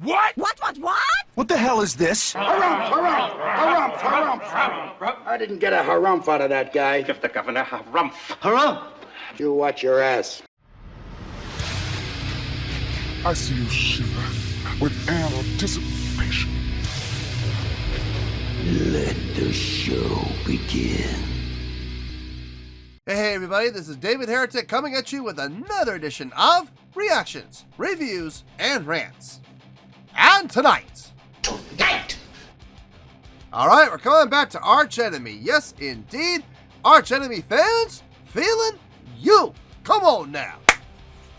What? What? What the hell is this? Harumph. I didn't get a harumph out of that guy. Give the governor harumph. Harumph! You watch your ass. I see you shiver with anticipation. Let the show begin. Hey everybody, this is David Heretic coming at you with another edition of Reactions, Reviews, and Rants. And tonight! Alright, we're coming back to Arch Enemy. Yes, indeed. Arch Enemy fans, feeling you. Come on now.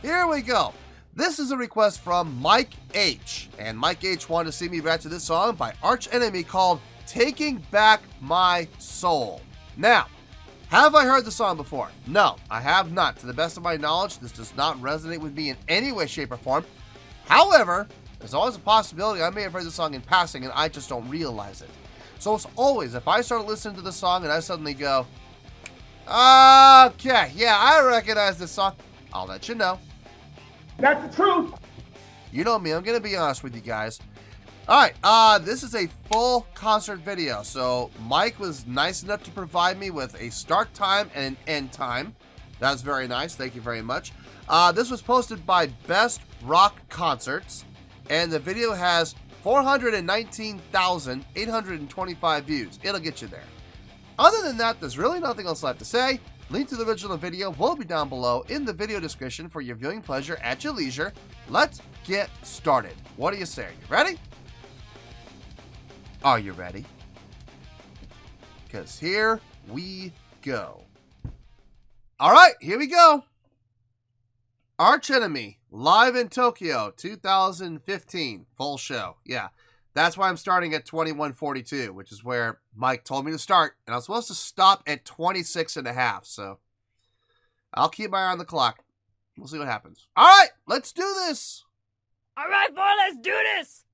Here we go. This is a request from Mike H. And Mike H wanted to see me react to this song by Arch Enemy called Taking Back My Soul. Now, have I heard the song before? No, I have not. To the best of my knowledge, this does not resonate with me in any way, shape, or form. However, there's always a possibility I may have heard the song in passing and I just don't realize it. So it's always, if I start listening to the song and I suddenly go, okay, yeah, I recognize this song, I'll let you know. That's the truth. You know me, I'm going to be honest with you guys. Alright, this is a full concert video, so Mike was nice enough to provide me with a start time and an end time. That's very nice, thank you very much. This was posted by Best Rock Concerts, and the video has 419,825 views. It'll get you there. Other than that, there's really nothing else left to say. Link to the original video will be down below in the video description for your viewing pleasure at your leisure. Let's get started. What do you say? You ready? Are you ready? Because here we go. Alright, here we go. Arch Enemy, live in Tokyo, 2015, full show. Yeah, that's why I'm starting at 21:42, which is where Mike told me to start. And I was supposed to stop at 26.5, so I'll keep my eye on the clock. We'll see what happens. Alright, let's do this. Alright, boy, let's do this!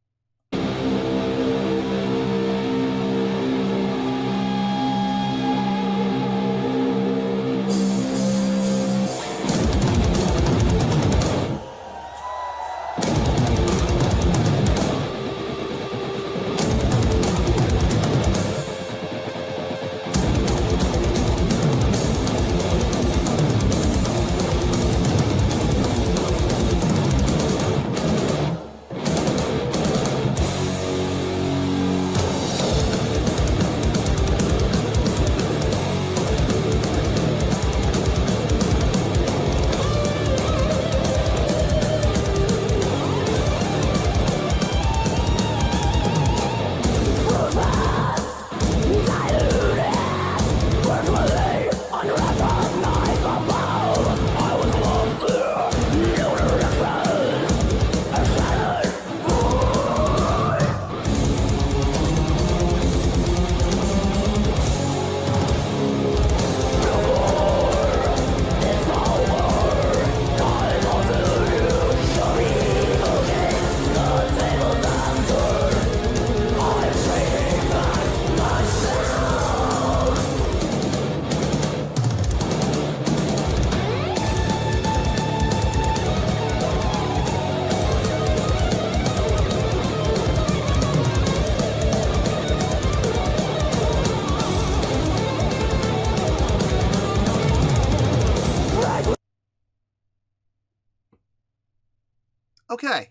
Okay,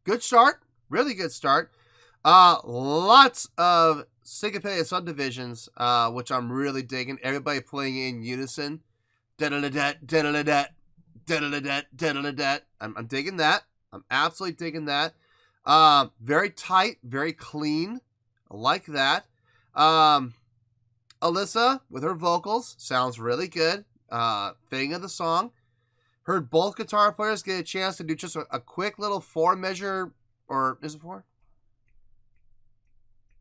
good start, really good start. Lots of syncopated subdivisions, which I'm really digging. Everybody playing in unison. Da-da-da-dat, da-da-da-dat, da-da-da-dat, da-da-da-dat. I'm digging that. I'm absolutely digging that. Very tight, very clean. I like that. Alyssa, with her vocals, sounds really good. Thing of the song. Heard both guitar players get a chance to do just a quick little 4-measure, or is it 4?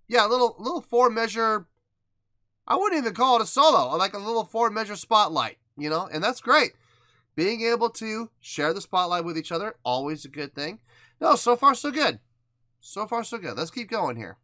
Yeah, a little 4-measure, I wouldn't even call it a solo, like a little 4-measure spotlight, you know, and that's great. Being able to share the spotlight with each other, always a good thing. No, so far so good. So far so good. Let's keep going here.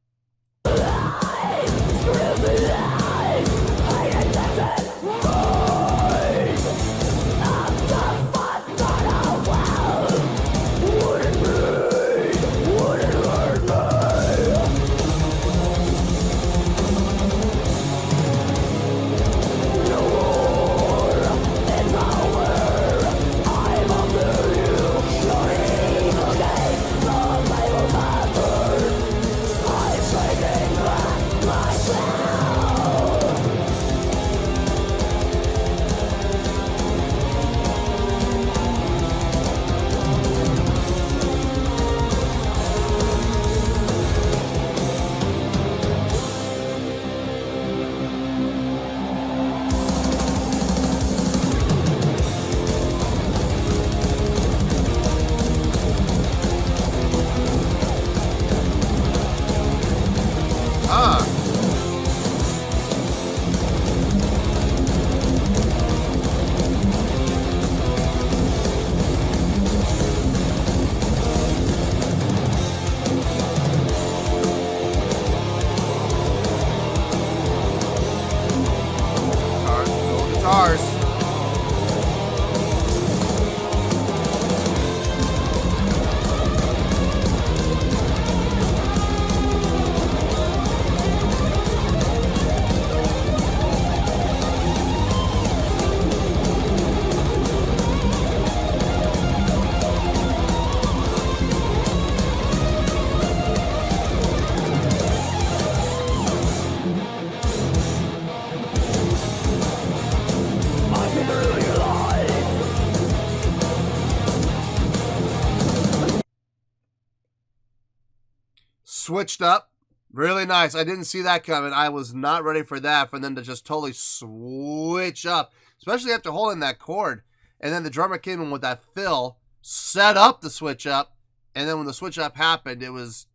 switched up. Really nice. I didn't see that coming. I was not ready for that, for them to just totally switch up, especially after holding that chord. And then the drummer came in with that fill, set up the switch up, and then when the switch up happened, it was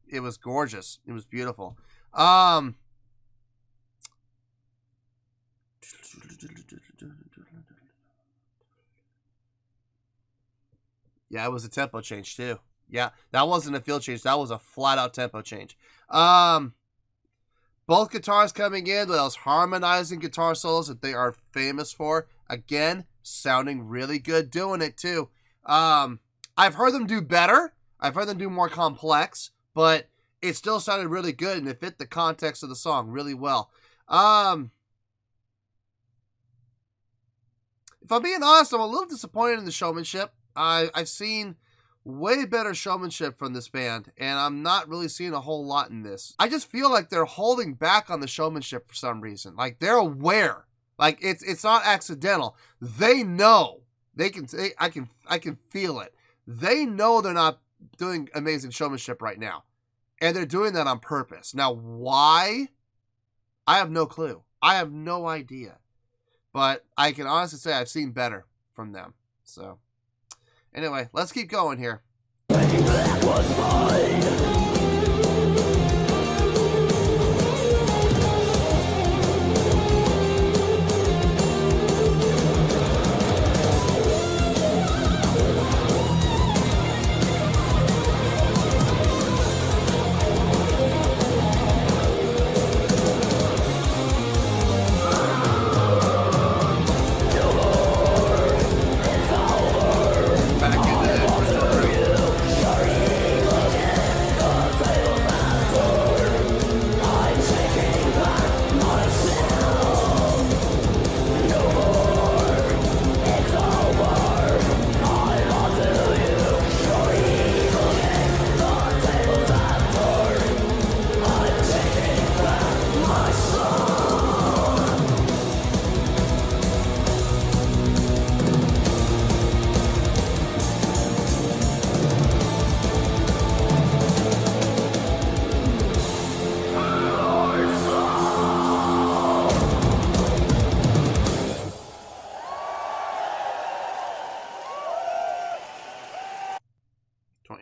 gorgeous. It was beautiful. Yeah, it was a tempo change too. Yeah, that wasn't a field change. That was a flat-out tempo change. Both guitars coming in, those harmonizing guitar solos that they are famous for. Again, sounding really good doing it too. I've heard them do better. I've heard them do more complex, but it still sounded really good and it fit the context of the song really well. If I'm being honest, I'm a little disappointed in the showmanship. I've seen way better showmanship from this band, and I'm not really seeing a whole lot in this. I just feel like they're holding back on the showmanship for some reason. Like, they're aware. Like, it's not accidental. They know. I can feel it. They know they're not doing amazing showmanship right now, and they're doing that on purpose. Now, why? I have no clue. I have no idea. But I can honestly say I've seen better from them. So, anyway, let's keep going here.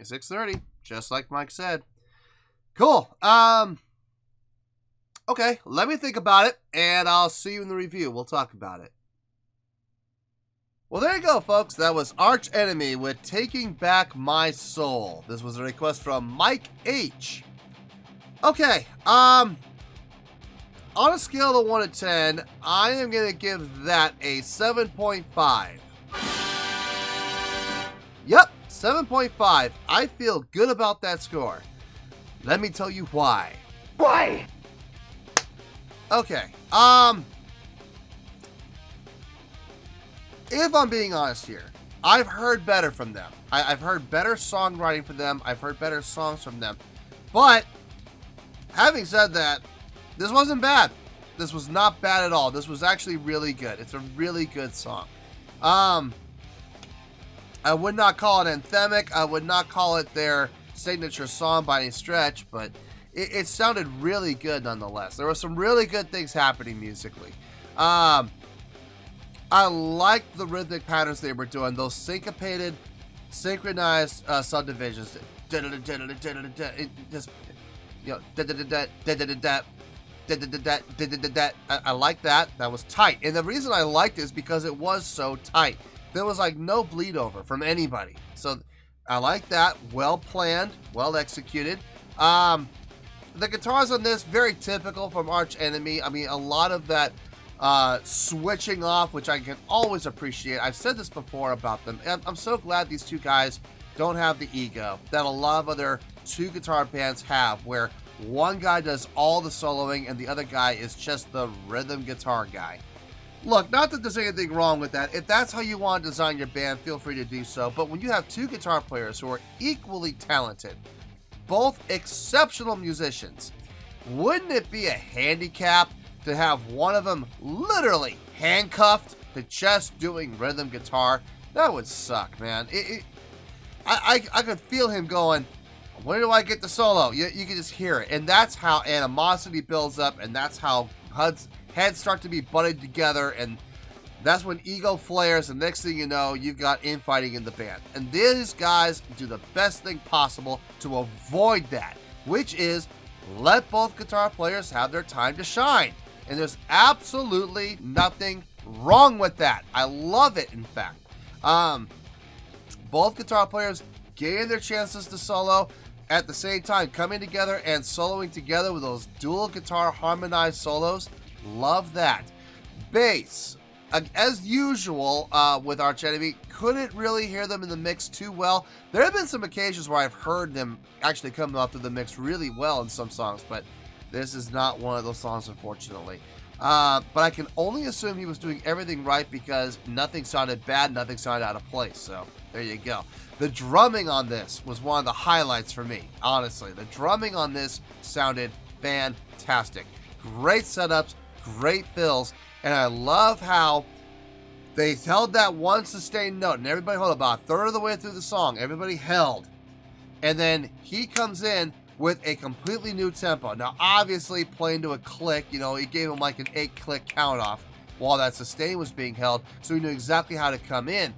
$26.30, just like Mike said. Cool. Okay, let me think about it, and I'll see you in the review. We'll talk about it. Well, there you go, folks. That was Arch Enemy with Taking Back My Soul. This was a request from Mike H. Okay, on a scale of 1 to 10, I am going to give that a 7.5. Yep, 7.5. I feel good about that score. Let me tell you why. Why? Okay, if I'm being honest here, I've heard better from them. I've heard better songwriting from them. I've heard better songs from them. But, having said that, this wasn't bad. This was not bad at all. This was actually really good. It's a really good song. I would not call it anthemic. I would not call it their signature song by any stretch, but it sounded really good nonetheless. There were some really good things happening musically. I liked the rhythmic patterns they were doing. Those syncopated, synchronized subdivisions. It just, you know, I like that. That was tight. And the reason I liked it is because it was so tight. There was like no bleed over from anybody. So I like that. Well planned, well executed. The guitars on this, very typical from Arch Enemy. I mean, a lot of that switching off, which I can always appreciate. I've said this before about them. And I'm so glad these two guys don't have the ego that a lot of other two guitar bands have, where one guy does all the soloing and the other guy is just the rhythm guitar guy. Look, not that there's anything wrong with that. If that's how you want to design your band, feel free to do so. But when you have two guitar players who are equally talented, both exceptional musicians, wouldn't it be a handicap to have one of them literally handcuffed to just doing rhythm guitar? That would suck, man. I could feel him going, When do I get the solo? You can just hear it. And that's how animosity builds up, and that's how HUD's heads start to be butted together, and that's when ego flares, and next thing you know, you've got infighting in the band. And these guys do the best thing possible to avoid that, which is let both guitar players have their time to shine. And there's absolutely nothing wrong with that. I love it, in fact. Both guitar players getting their chances to solo at the same time, coming together and soloing together with those dual guitar harmonized solos. Love that. Bass, as usual with Arch Enemy, couldn't really hear them in the mix too well. There have been some occasions where I've heard them actually come up to the mix really well in some songs, but this is not one of those songs, unfortunately. But I can only assume he was doing everything right because nothing sounded bad, nothing sounded out of place. So there you go. The drumming on this was one of the highlights for me, honestly. The drumming on this sounded fantastic. Great setups, great fills, and I love how they held that one sustained note, and everybody held about a third of the way through the song. Everybody held. And then he comes in with a completely new tempo. Now, obviously, playing to a click, he gave him like an 8-click count off while that sustain was being held, so he knew exactly how to come in.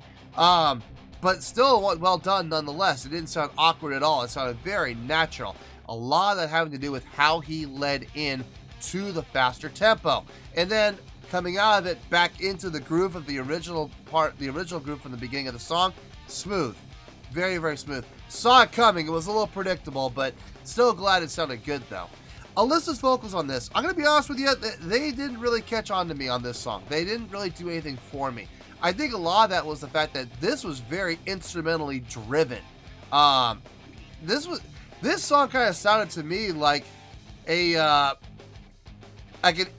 But still well done nonetheless. It didn't sound awkward at all. It sounded very natural. A lot of that having to do with how he led in to the faster tempo. And then coming out of it back into the groove of the original groove from the beginning of the song, smooth. Very, very smooth. Saw it coming. It was a little predictable, but still glad it sounded good, though. Alyssa's vocals on this, I'm going to be honest with you, they didn't really catch on to me on this song. They didn't really do anything for me. I think a lot of that was the fact that this was very instrumentally driven. This song kind of sounded to me like an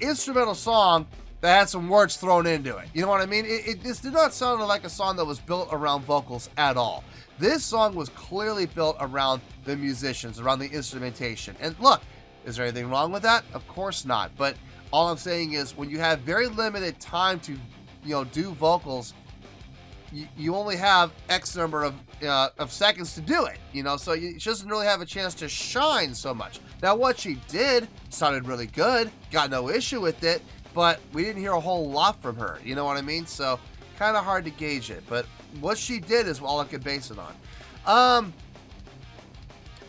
instrumental song that had some words thrown into it. You know what I mean? This did not sound like a song that was built around vocals at all. This song was clearly built around the musicians, around the instrumentation. And look, is there anything wrong with that? Of course not. But all I'm saying is when you have very limited time to do vocals, you only have X number of seconds to do it, so she doesn't really have a chance to shine so much. Now, what she did sounded really good, got no issue with it, but we didn't hear a whole lot from her, you know what I mean? So, kind of hard to gauge it, but what she did is all I could base it on.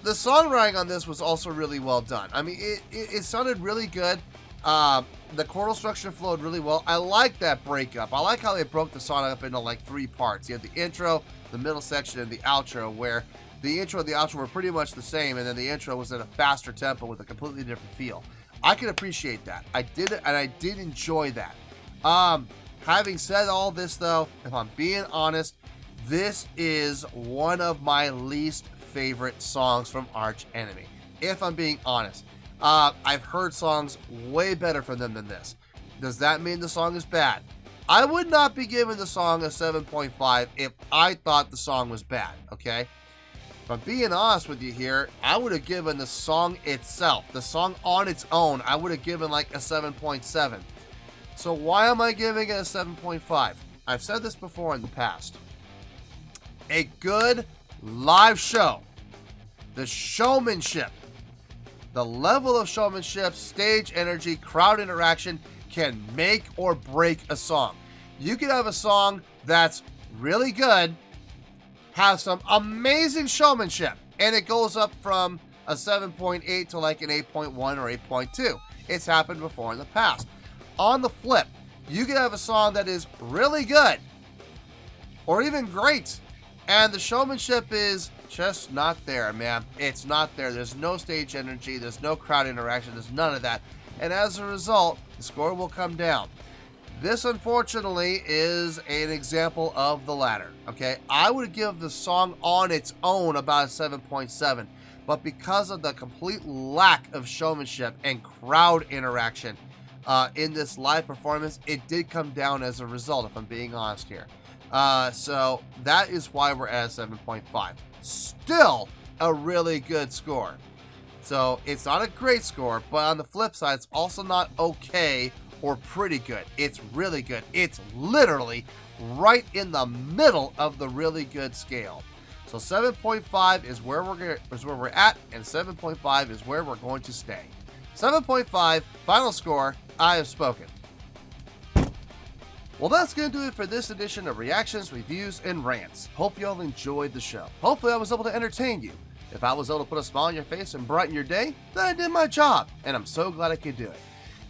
The songwriting on this was also really well done. I mean, it sounded really good. The chordal structure flowed really well. I like that breakup. I like how they broke the song up into like 3 parts. You had the intro, the middle section, and the outro, where the intro and the outro were pretty much the same, and then the intro was at a faster tempo with a completely different feel. I can appreciate that. I did it, and I did enjoy that. Having said all this, though, if I'm being honest, this is one of my least favorite songs from Arch Enemy. If I'm being honest. I've heard songs way better from them than this. Does that mean the song is bad? I would not be giving the song a 7.5 if I thought the song was bad, okay? If I'm being honest with you here, I would have given the song itself, the song on its own, I would have given like a 7.7. So why am I giving it a 7.5? I've said this before in the past. A good live show, the showmanship, the level of showmanship, stage energy, crowd interaction can make or break a song. You could have a song that's really good, have some amazing showmanship, and it goes up from a 7.8 to like an 8.1 or 8.2. It's happened before in the past. On the flip, you could have a song that is really good or even great, and the showmanship is just not there, man. It's not there. There's no stage energy. There's no crowd interaction. There's none of that. And as a result, the score will come down. This, unfortunately, is an example of the latter, okay? I would give the song on its own about a 7.7, but because of the complete lack of showmanship and crowd interaction in this live performance, it did come down as a result, if I'm being honest here. So that is why we're at a 7.5. Still a really good score. So it's not a great score, but on the flip side, it's also not okay or pretty good. It's really good. It's literally right in the middle of the really good scale. So 7.5 is where we're at, and 7.5 is where we're going to stay. 7.5, final score, I have spoken. Well, that's going to do it for this edition of Reactions, Reviews, and Rants. Hope y'all enjoyed the show. Hopefully I was able to entertain you. If I was able to put a smile on your face and brighten your day, then I did my job, and I'm so glad I could do it.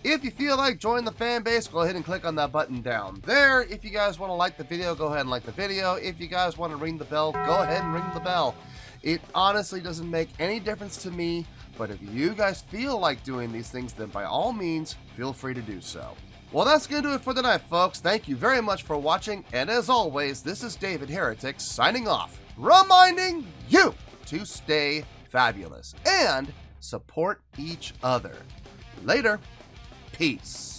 If you feel like joining the fan base, go ahead and click on that button down there. If you guys want to like the video, go ahead and like the video. If you guys want to ring the bell, go ahead and ring the bell. It honestly doesn't make any difference to me, but if you guys feel like doing these things, then by all means, feel free to do so. Well, that's going to do it for tonight, folks. Thank you very much for watching, and as always, this is David Heretic signing off, reminding you to stay fabulous and support each other. Later. Peace.